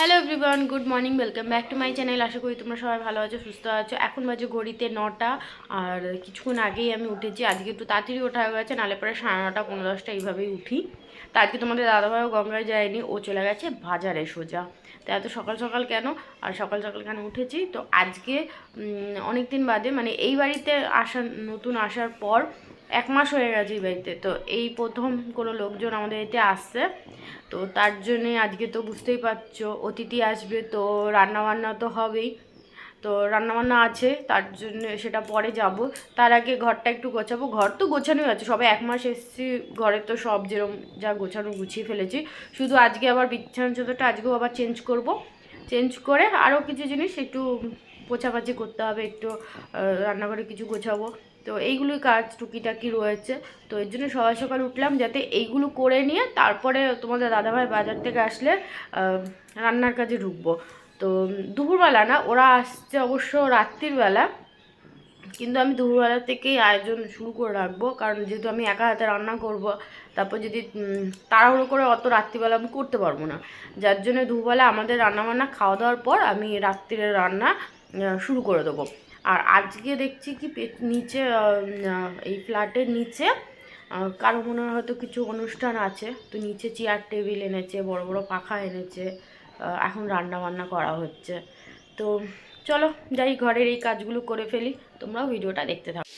Hello everyone, good morning, welcome back to my channel. আশা করি তোমরা সবাই ভালো আছো, সুস্থ আছো। এখন বাজে ঘড়িতে 9টা, আর কিছুক্ষণ আগেই আমি উঠেছি। আজকে একটু তাড়াতাড়ি ওঠা হয়ে গেছে, নাহলে পরে 9:30 পৌনে 10টা এইভাবেই উঠি। তা আজকে তোমাদের দাদাভাইও গঙ্গায় যায়নি, ও চলে গেছে বাজারে সোজা। তো এত সকাল সকাল কেন, আর সকাল সকাল কেন উঠেছি, তো আজকে অনেক দিন বাদে, মানে এই বাড়িতে নতুন আসার পর 1 মাস হয়ে গেছে এই বাড়িতে। তো এই প্রথম কোনো লোকজন আমাদের বাড়িতে আসছে, তো তার জন্যে আজকে তো বুঝতেই পারছো অতিথি আসবে, তো রান্নাবান্না তো হবেই। তো রান্নাবান্না আছে, তার জন্য সেটা পরে যাব। তার আগে ঘরটা একটু গোছাবো। ঘর তো গোছানোই আছে, সবে 1 মাস এসেছি, ঘরে তো সব যেরকম যা গোছানো গুছিয়ে ফেলেছি। শুধু আজকে আবার বিছানা চাদরটা আজকেও আবার চেঞ্জ করব। চেঞ্জ করে আরও কিছু জিনিস একটু পোছাপাছি করতে হবে, একটু রান্নাঘরে কিছু গোছাবো। তো এইগুলোই কাজ টুকিটাকি রয়েছে। তো এর জন্য সকাল সকাল উঠলাম, যাতে এইগুলো করে নিয়ে তারপরে তোমাদের দাদাভাই বাজার থেকে আসলে রান্নার কাজে ঢুকবো। তো দুপুরবেলা না, ওরা আসছে অবশ্য রাত্রির বেলা, কিন্তু আমি দুপুরবেলা থেকেই আয়োজন শুরু করে রাখবো, কারণ যেহেতু আমি একা হাতে রান্না করব, তারপর যদি তাড়াহুড়ো করে অত রাত্রিবেলা আমি করতে পারবো না। যার জন্য দুপুরবেলা আমাদের রান্নাবান্না খাওয়া দাওয়ার পর আমি রাত্রিরের রান্না শুরু করে দেবো। আর আজকে দেখছি কি নিচে এই ফ্ল্যাটের নিচে কারো মনে হয় হয়তো কিছু অনুষ্ঠান আছে, তো নিচে চেয়ার টেবিল এনেছে, বড় বড় পাখা এনেছে, এখন রান্না বান্না করা হচ্ছে। তো চলো যাই, ঘরের এই কাজগুলো করে ফেলি, তোমরাও ভিডিওটা দেখতে থাকো।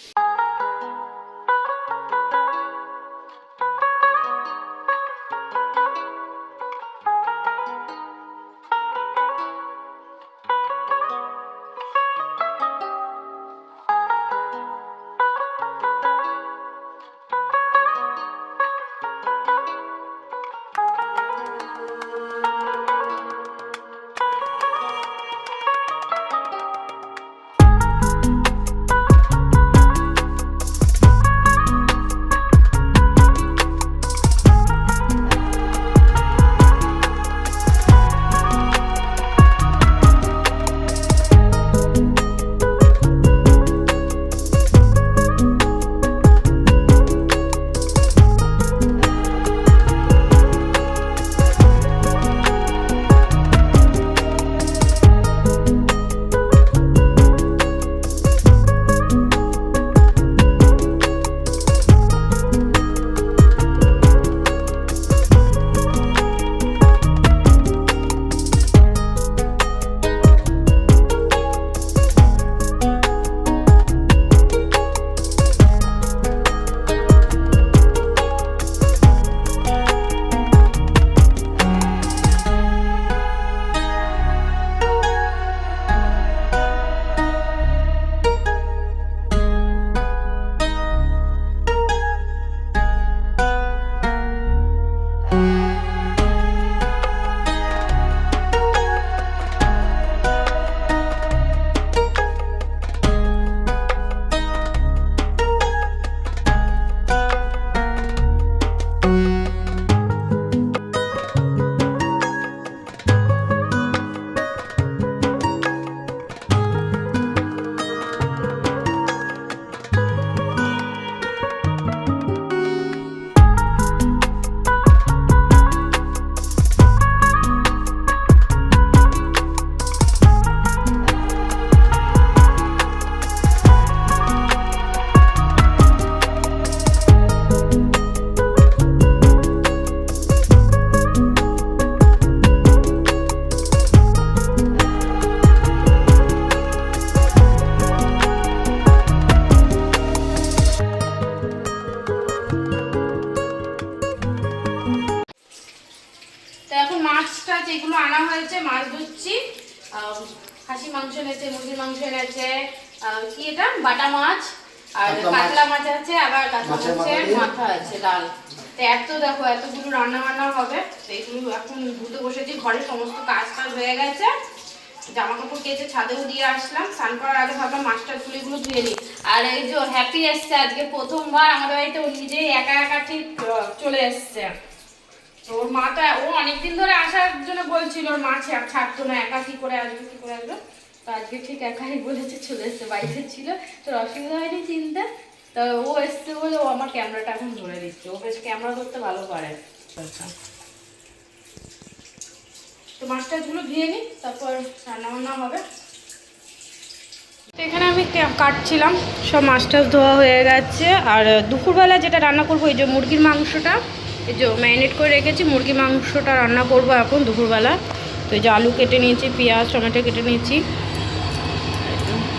যেগুলো আনা হয়েছে, মাছ ধুচ্ছি। খাসি মাংস এনেছে, মুরগির মাংস এনেছে, কি এটা বাটা মাছ, আর কাতলা মাছ আছে, আবার কাতলা মাছের মাথা আছে, ডাল। তো এত দেখো এতগুলো রান্না বান্না হবে। তো এইগুলো এখন ধুতে বসেছি। ঘরে সমস্ত কাজ টাজ হয়ে গেছে, জামা কাপড় কেচে ছাদেও দিয়ে আসলাম। স্নান করার আগে ভাবলাম মাছটা তুলিগুলো ধুয়ে নিই। আর এই যে হ্যাপি এসছে আজকে প্রথমবার আমাদের বাড়িতে, ও নিজেই একা একা ঠিক চলে এসছে। তো ওর মা তো, ও অনেকদিন ধরে আসার জন্য বলছিল, ওর মা ছাড়তো না, একা কি করে আসবে কি করে আসবে। তো আজকে ঠিক একাই বলেছে চলে এসছে, বাড়িতে ছিল, তোর অসুবিধা হয়নি চিনতে। তো ও এসছে বলে ও আমার ক্যামেরাটা এখন ধরে দিচ্ছে, ও বেশ ক্যামেরা ধরতে ভালো পারে। তো তো মাছ টাছগুলো ধুয়ে নিই, তারপর রান্নাবান্না হবে। তো এখানে আমি কাটছিলাম, সব মাছ টাছ ধোয়া হয়ে গেছে। আর দুপুরবেলা যেটা রান্না করবো, এই যে মুরগির মাংসটা, এই যে ম্যারিনেট করে রেখেছি, মুরগির মাংসটা রান্না করব এখন দুপুরবেলা। তো এই যে আলু কেটে নিয়েছি, পেঁয়াজ টমেটো কেটে নিয়েছি,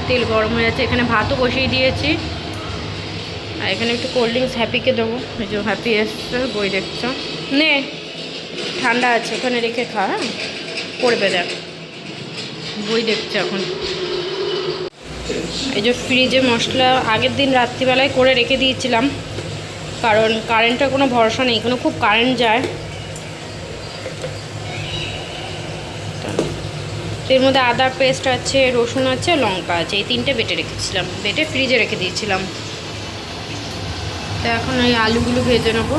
তেল গরম হয়ে যাচ্ছে, এখানে ভাতও বসিয়ে দিয়েছি। আর এখানে একটু কোল্ড ড্রিঙ্কস হ্যাপিকে দেবো, এই যে হ্যাপি এসছে, বই দেখছো, নে ঠান্ডা আছে ওখানে রেখে খা, হ্যাঁ করবে দেখ, বই দেখছে এখন। এই যে ফ্রিজে মশলা আগের দিন রাত্রিবেলায় করে রেখে দিয়েছিলাম, কারণ কারেন্টের কোনো ভরসা নেই, এখানে খুব কারেন্ট যায়। এর মধ্যে আদা পেস্ট আছে, রসুন আছে, লঙ্কা আছে, এই তিনটে বেটে রেখেছিলাম, বেটে ফ্রিজে রেখে দিয়েছিলাম। তো এখন ওই আলুগুলো ভেজে নেবো।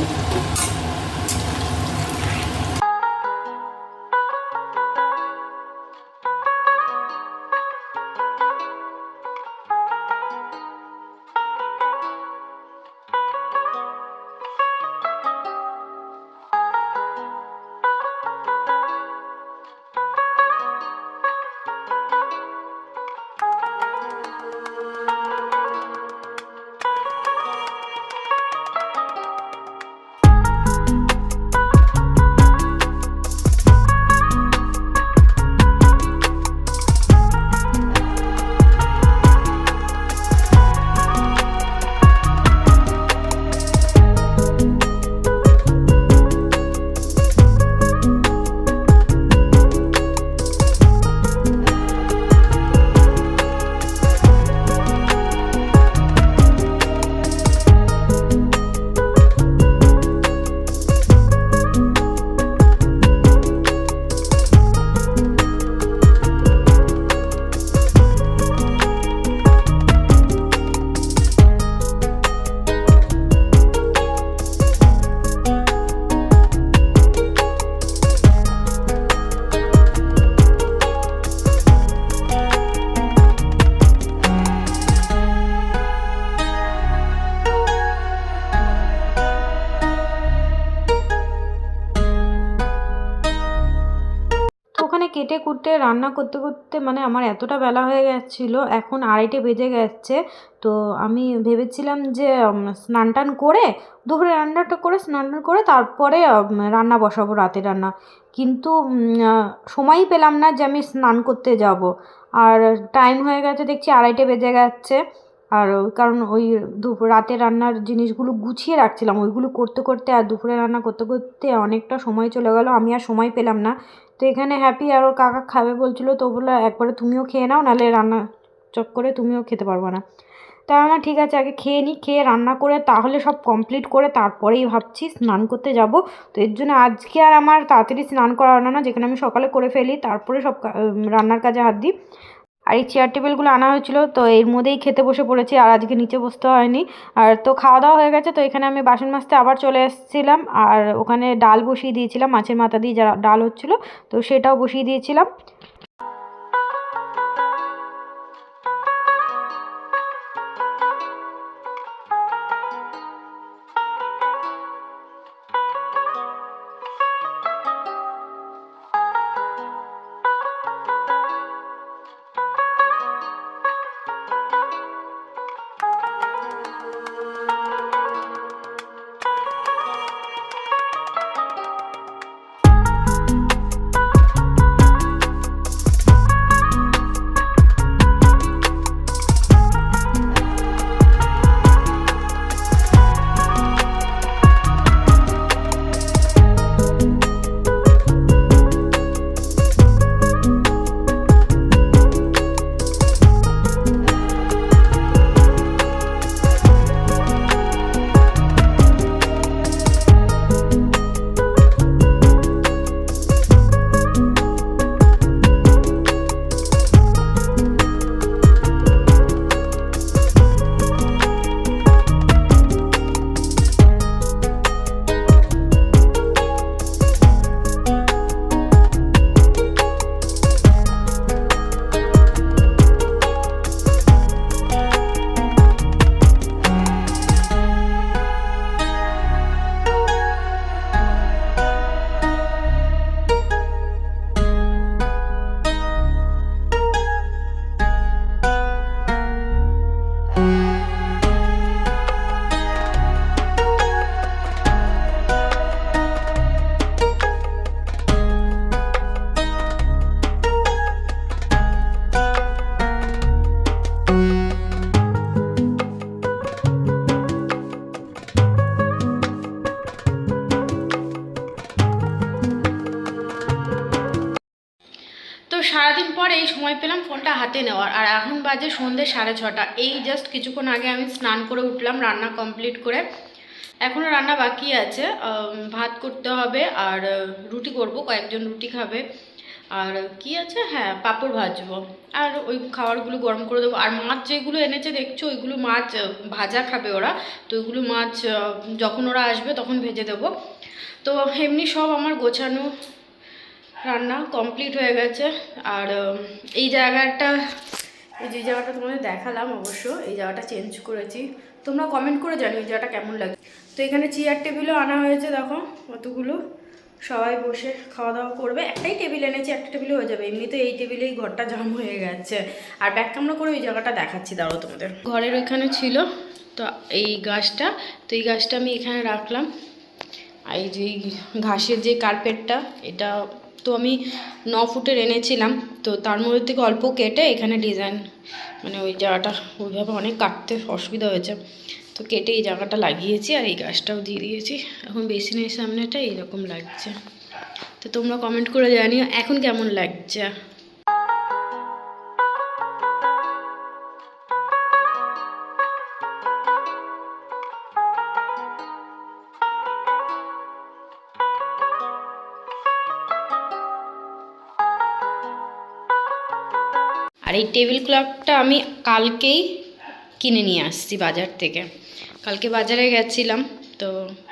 ওখানে কেটে কুটে রান্না করতে করতে মানে আমার এতটা বেলা হয়ে গেছিলো, এখন 2:30 বেজে গেছে। তো আমি ভেবেছিলাম যে স্নান টান করে দুপুরে রান্নাটা করে স্নান টান করে তারপরে রান্না বসাবো, রাতের রান্না। কিন্তু সময়ই পেলাম না যে আমি স্নান করতে যাব। আর টাইম হয়ে গেছে দেখছি 2:30 বেজে গেছে। আর কারণ ওই রাতে রান্নার জিনিসগুলো গুছিয়ে রাখছিলাম, ওইগুলো করতে করতে আর দুপুরে রান্না করতে করতে অনেকটা সময় চলে গেল, আমি আর সময় পেলাম না। তো এখানে হ্যাপি আর ওর কাকা খাবে বলছিল, তো বললো একবারে তুমিও খেয়ে নাও, নাহলে রান্না করে তুমিও খেতে পারবে না। তাই আমার ঠিক আছে আগে খেয়ে নিই, খেয়ে রান্না করে তাহলে সব কমপ্লিট করে তারপরেই ভাবছি স্নান করতে যাব। তো এর জন্য আজকে আর আমার তাড়াতাড়ি স্নান করা হলো না, যেখানে আমি সকালে করে ফেলি তারপরে সব রান্নার কাজে হাত দিই। আর এই চেয়ার টেবিলগুলো আনা হয়েছিল, তো এর মধ্যেই খেতে বসে পড়েছি, আর আজকে নিচে বসতে হয়নি। আর তো খাওয়া দাওয়া হয়ে গেছে, তো এখানে আমি বাসন মাজতে আবার চলে এসেছিলাম। আর ওখানে ডাল বসিয়ে দিয়েছিলাম, মাছের মাথা দিয়ে যা ডাল হচ্ছিলো, তো সেটাও বসিয়ে দিয়েছিলাম। এই সময় পেলাম ফোনটা হাতে নেওয়ার। আর এখন বাজে সন্ধ্যে 6:30। এই জাস্ট কিছুক্ষণ আগে আমি স্নান করে উঠলাম, রান্না কমপ্লিট করে। এখনও রান্না বাকি আছে, ভাত করতে হবে আর রুটি করব, কয়েকজন রুটি খাবে। আর কি আছে, হ্যাঁ পাঁপড় ভাজবো, আর ওই খাবারগুলো গরম করে দেবো। আর মাছ যেগুলো এনেছে দেখছো, ওইগুলো মাছ ভাজা খাবে ওরা, তো ওইগুলো মাছ যখন ওরা আসবে তখন ভেজে দেবো। তো এমনি সব আমার গোছানো রান্না কমপ্লিট হয়ে গেছে। আর এই জায়গাটা, এই যে জায়গাটা তোমাদের দেখালাম, অবশ্য এই জায়গাটা চেঞ্জ করেছি। তোমরা কমেন্ট করে জানিও এই জায়গাটা কেমন লাগে। তো এখানে চেয়ার টেবিলও আনা হয়েছে, দেখো কতগুলো, সবাই বসে খাওয়া দাওয়া করবে। একটাই টেবিল এনেছি, একটা টেবিলে হয়ে যাবে। এমনিতে এই টেবিলেই ঘরটা জাম হয়ে গেছে। আর ব্যাক ক্যামেরা করে ওই জায়গাটা দেখাচ্ছি, দাঁড়াও তোমাদের। ঘরের ওইখানে ছিল তো এই গাছটা, তো এই গাছটা আমি এখানে রাখলাম। আর এই যে ঘাসের যে কার্পেটটা, এটা তো আমি 9 ফুটের এনেছিলাম, তো তার মধ্যে থেকে অল্প কেটে এখানে ডিজাইন, মানে ওই জায়গাটা ওইভাবে অনেক কাটতে অসুবিধা হয়েছে, তো কেটে এই জায়গাটা লাগিয়েছি। আর এই গাছটাও দিয়ে দিয়েছি। এখন বেসিনের সামনেটা এইরকম লাগছে। তো তোমরা কমেন্ট করে জানিও এখন কেমন লাগছে। আর এই টেবিল ক্লথটা আমি কালকেই কিনে নিয়ে আসছি বাজার থেকে। কালকে বাজারে গেছিলাম, তো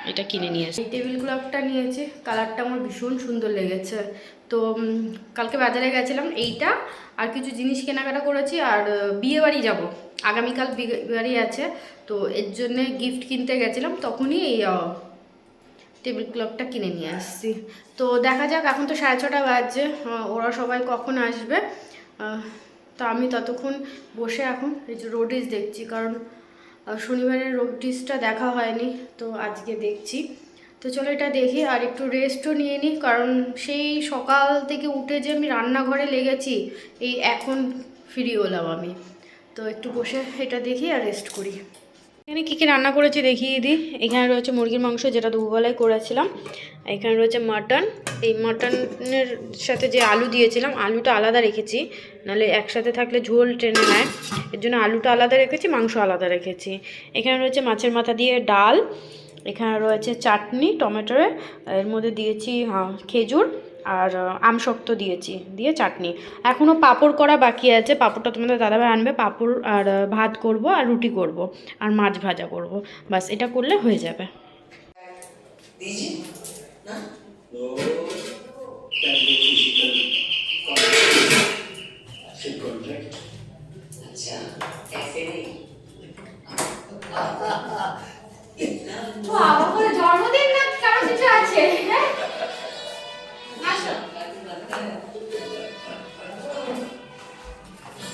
এটা কিনে নিয়ে আসছি। এই টেবিল ক্লথটা নিয়েছি, কালারটা আমার ভীষণ সুন্দর লেগেছে। তো কালকে বাজারে গেছিলাম, এইটা আর কিছু জিনিস কেনাকাটা করেছি। আর বিয়ে বাড়ি যাবো, আগামীকাল বিয়ে বাড়ি আছে, তো এর জন্যে গিফট কিনতে গেছিলাম, তখনই এই টেবিল ক্লথটা কিনে নিয়ে আসছি। তো দেখা যাক, এখন তো 6:30 বাজছে, ওরা সবাই কখন আসবে। তো আমি ততক্ষণ বসে এখন এই যে রোডিস দেখছি, কারণ শনিবারের রোডিসটা দেখা হয়নি, তো আজকে দেখছি। তো চলো এটা দেখি, আর একটু রেস্টও নিয়ে নিই, কারণ সেই সকাল থেকে উঠে যে আমি রান্নাঘরে লেগেছি, এই এখন ফ্রি হলাম আমি। তো একটু বসে এটা দেখি আর রেস্ট করি। এখানে কী কী রান্না করেছি দেখিয়ে দিই। এখানে রয়েছে মুরগির মাংস, যেটা দুপুরবেলায় করেছিলাম। এখানে রয়েছে মাটন। এই মাটনের সাথে যে আলু দিয়েছিলাম, আলুটা আলাদা রেখেছি, নাহলে একসাথে থাকলে ঝোল টেনে নেয়, এর জন্য আলুটা আলাদা রেখেছি, মাংস আলাদা রেখেছি। এখানে রয়েছে মাছের মাথা দিয়ে ডাল। এখানে রয়েছে চাটনি টমেটোরে, এর মধ্যে দিয়েছি খেজুর আর আমশক্ত দিয়েছি, দিয়ে চাটনি। এখনও পাঁপড় করা বাকি আছে, পাঁপড়টা তোমাদের দাদাভাই আনবে। পাঁপড় আর ভাত করব, আর রুটি করব, আর মাছ ভাজা করব, বাস এটা করলে হয়ে যাবে। জন্মদিন না কারো কিছু আছে? হ্যাঁ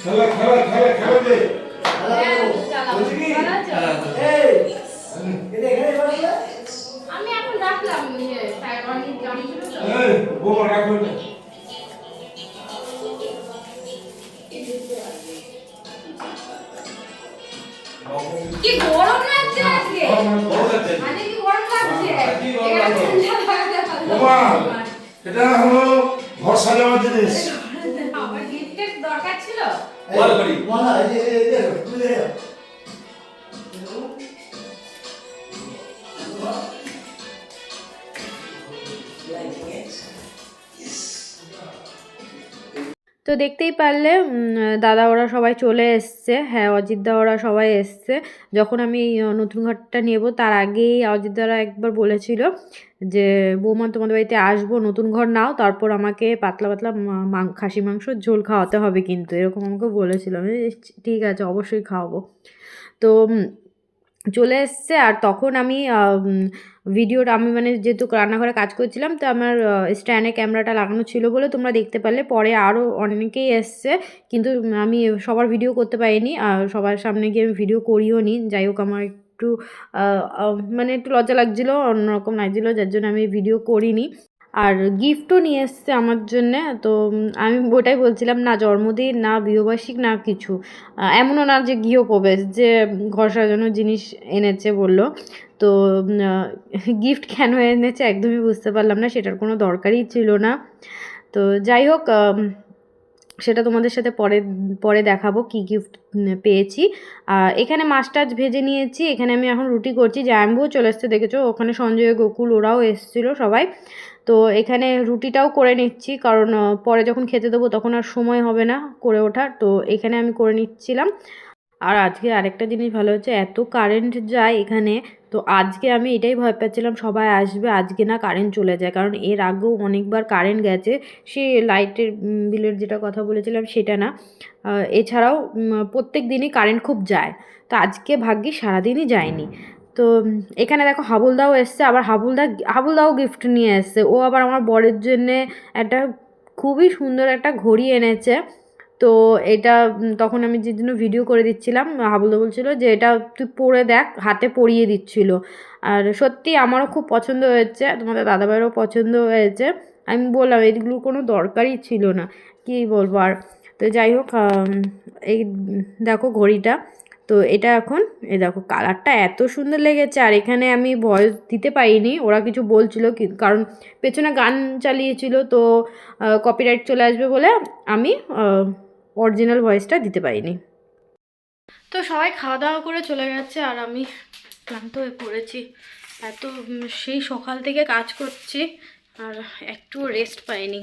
খেলা খেলা খেলা খেলা দে আমি এখন রাখলাম, অনেক জাম ছিল তো। বোমা রাখো না। কি গরম লাগছে আজকে, আজকে কি গরম লাগছে। বোমা এটা হলো ঘর সাজানোর জিনিস। আমার গিফটের দরকার ছিল। বল করি মালা এই যে তুলে তো দেখতেই পারলে দাদা ওরা সবাই চলে এসছে। হ্যাঁ, অজিতদা ওরা সবাই এসছে। যখন আমি নতুন ঘরটা নেব তার আগেই অজিতদারা একবার বলেছিল যে বৌমা তোমাদের বাড়িতে আসবো, নতুন ঘর নাও, তারপর আমাকে পাতলা পাতলা খাসি মাংসর ঝোল খাওয়াতে হবে, কিন্তু এরকম আমাকে বলেছিল। আমি ঠিক আছে, অবশ্যই খাওয়াবো। তো চলে এসছে। আর তখন আমি ভিডিওটা, আমি মানে যেহেতু রান্নাঘরে কাজ করছিলাম, তো আমার স্ট্যান্ডে ক্যামেরাটা লাগানো ছিল বলে তোমরা দেখতে পারলে। পরে আরও অনেকেই এসছে, কিন্তু আমি সবার ভিডিও করতে পারিনি, আর সবার সামনে গিয়ে আমি ভিডিও করিও নি। যাই হোক, আমার একটু মানে একটু লজ্জা লাগছিলো, অন্যরকম লাগছিলো, যার জন্য আমি ভিডিও করিনি। আর গিফটও নিয়ে এসছে আমার জন্যে। তো আমি ওটাই বলছিলাম, না জন্মদিন না বিবাহবার্ষিক না কিছু, এমনও না যে গৃহপ্রবেশ, যে ঘর সাজানোর জিনিস এনেছে বললো। তো গিফট কেন এনেছে একদমই বুঝতে পারলাম না, সেটার কোনো দরকারই ছিল না। তো যাই হোক, সেটা তোমাদের সাথে পরে পরে দেখাবো কি গিফট পেয়েছি। এখানে মাছ টাছ ভেজে নিয়েছি, এখানে আমি এখন রুটি করছি। জাম্বুও চলে এসছে দেখেছো, ওখানে সঞ্জয় গোকুল ওরাও এসেছিলো সবাই। তো এখানে রুটিটাও করে নিচ্ছি, কারণ পরে যখন খেতে দেবো তখন আর সময় হবে না করে ওঠার, তো এখানে আমি করে নিচ্ছিলাম। আর আজকে আরেকটা জিনিস ভালো হচ্ছে, এত কারেন্ট যায় এখানে। তো আজকে আমি এটাই ভয় পাচ্ছিলাম সবাই আসবে, আজকে না কারেন্ট চলে যায়, কারণ এর আগেও অনেকবার কারেন্ট গেছে। সে লাইটের বিলের যেটা কথা বলেছিলাম সেটা না, এছাড়াও প্রত্যেক দিনই কারেন্ট খুব যায়। তো আজকে ভাগ্যে সারাদিনই যায়নি। তো এখানে দেখো হাবুলদাও এসছে, আবার হাবুলদাও গিফট নিয়ে এসছে। ও আবার আমার বরের জন্যে একটা খুবই সুন্দর একটা ঘড়ি এনেছে। তো এটা তখন আমি যে জন্য ভিডিও করে দিচ্ছিলাম, হাবুলদা বলছিল যে এটা তুই পরে দেখ, হাতে পরিয়ে দিচ্ছিল। আর সত্যি আমারও খুব পছন্দ হয়েছে, তোমাদের দাদাভাইয়েরও পছন্দ হয়েছে। আমি বললাম এগুলোর কোনো দরকারই ছিল না, কী বলবো আর। তো যাই হোক, এই দেখো ঘড়িটা। তো এটা এখন এই দেখো কালারটা এত সুন্দর লেগেছে। আর এখানে আমি ভয়েস দিতে পারিনি, ওরা কিছু বলছিল কারণ পেছনে গান চালিয়েছিল, তো কপিরাইট চলে আসবে বলে আমি অরিজিনাল ভয়েসটা দিতে পারিনি। তো সবাই খাওয়া দাওয়া করে চলে গেছে, আর আমি ক্লান্ত হয়ে পড়েছি। এত সেই সকাল থেকে কাজ করছি আর একটু রেস্ট পাইনি।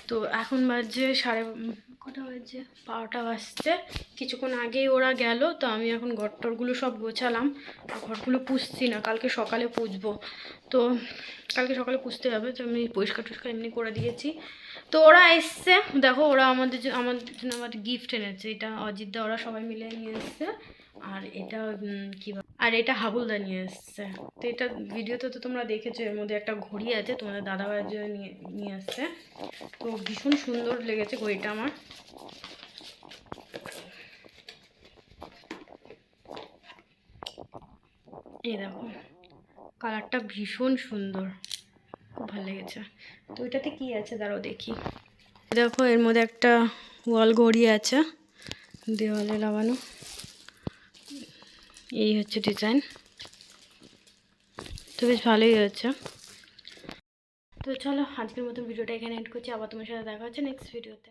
তো এখন বাজে কটা বাজে, 12টা বাজছে। কিছুক্ষণ আগেই ওরা গেল, তো আমি এখন ঘরটরগুলো সব গোছালাম। ঘরগুলো পুষছি না, কালকে সকালে পুষবো। তো কালকে সকালে পুষতে হবে, তো আমি পরিষ্কার টরিষ্কার এমনি করে দিয়েছি। তো ওরা এসছে, দেখো ওরা আমার জন্য আমার গিফট এনেছে। এটা অজিতদা ওরা সবাই মিলে নিয়ে এসছে। আর এটা আর এটা হাবুলদা নিয়ে এসছে। তো এটা ভিডিওতে তো তোমরা দেখেছো, এর মধ্যে একটা ঘড়ি আছে, তোমাদের দাদাভাইয়ের জন্য নিয়ে আসছে। তো ভীষণ সুন্দর লেগেছে ঘড়িটা আমার। এই দেখো কালারটা ভীষণ সুন্দর, খুব ভালো লেগেছে। তো এটাতে কি আছে দাঁড়াও দেখি। দেখো এর মধ্যে একটা ওয়াল ঘড়ি আছে, দেওয়ালে লাগানো। এই হচ্ছে ডিজাইন, তো বেশ ভালোই হয়েছে। তো চলো আজকের মতো ভিডিওটা এখানে এন্ড করছি, আবার তোমার সাথে দেখা হচ্ছে নেক্সট ভিডিওতে।